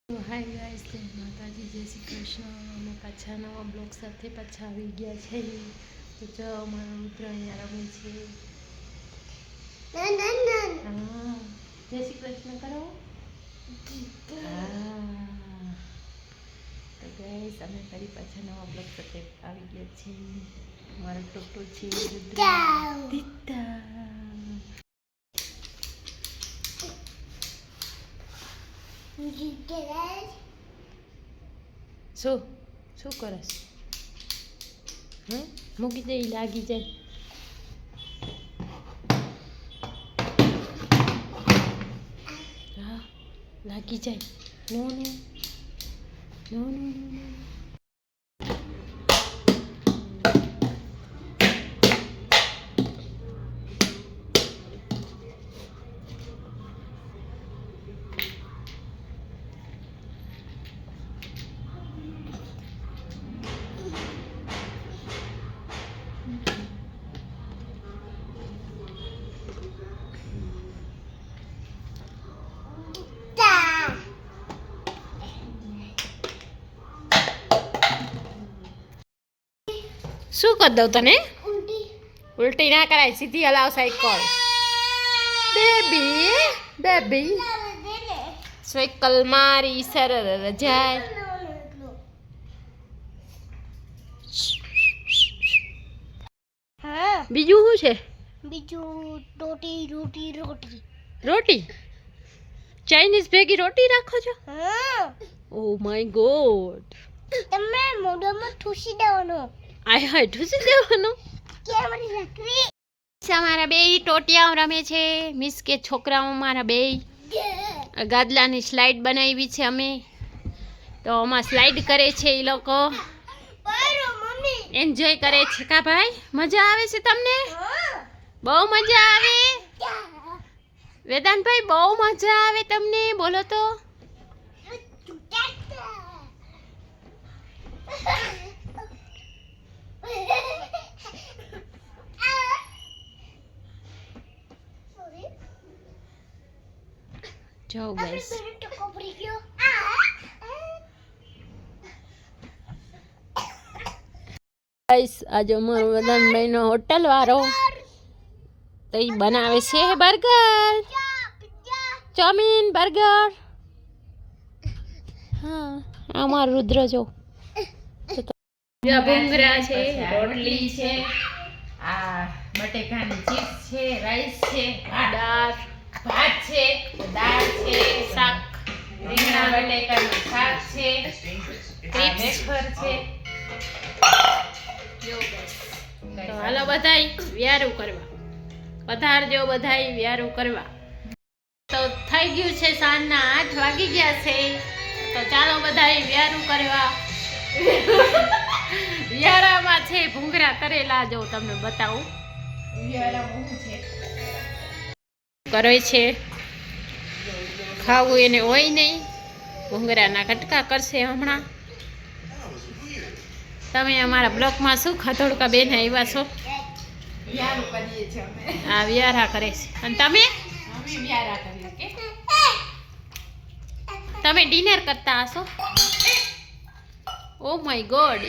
Hi guys, જય માતાજી, જય શ્રી કૃષ્ણ. અમે પાછા નવા બ્લોગ સાથે પાછા આવી ગયા છે. તો જો અમારો મિત્ર અહીંયા રમે છે. હા, જય શ્રી કૃષ્ણ કરો. હા, તો ગાઈસ અમે ફરી પાછા નવા બ્લોગ સાથે આવી ગયા છીએ. મારો ટોટો છે રુદ્ર. શું કરસ? મૂકી દે, લાગી જાય. હા, લાગી જાય. નો નો નો નો નો. શું કરી દઉં તને? ઉલટી ના કરાય, સીધી હલાવ સાયકલ. બેબી બેબી સાયકલ મારી સરળ જાય. બીજું શું છે? બીજું રોટી રોટી રોટી રોટી. ચાઇનીઝ ભેગી રોટી રાખો છો? Oh my God. તમે મોઢામાં ઠૂસી દેવાનો. આય હાય, ઠૂસી દેવાનો. કેમરી રાખવી? મારા બે ટોટિયા રમે છે. મીન્સ કે છોકરાઓ મારા બે ગાદલાની સ્લાઇડ બનાવી છે અમે. તો આમાં સ્લાઇડ કરે છે એ લોકો. એન્જોય કરે છે કા ભાઈ? મજા આવે છે તમને? બહુ મજા આવે. વેદાંતભાઈ, બહુ મજા આવે તમને? બોલો તો. જો ગાઈસ, આજે અમારો વેદાંતભાઈ નો હોટલ વાળો તો એ બનાવે છે બર્ગર, ચાઉમીન, બર્ગર. હા, અમારો રુદ્ર જો ભૂંગરા છે, રોટલી છે, આ બટેકાની ચિપ્સ છે, રાઈસ છે, દાળ ભાત છે, દાળ છે, શાક રીંગણા બટેકાનું શાક છે, વેફર છે. તો હાલો બધાય વ્યારું કરવા, પધારજો બધાય વ્યારું કરવા. તો થઈ ગયું છે, સાંજના 8 વાગી ગયા છે. તો ચાલો બધાય વ્યારું કરવા. વ્યારામાં છે ભૂંગરા તરેલા, જો તમને બતાવું. વ્યારામાં શું છે કરે છે, ખાવું એને હોય નહીં. ભૂંગરાના કટકા કરશે હમણાં. તમે અમારા બ્લોકમાં શું ખતોડકા બેન આવ્યા છો? વ્યારું કરીએ છીએ અમે. હા, વ્યારા કરે છે. અને તમે? અમે વ્યારા કરીએ કે તમે ડિનર કરતા હશો? Oh my God.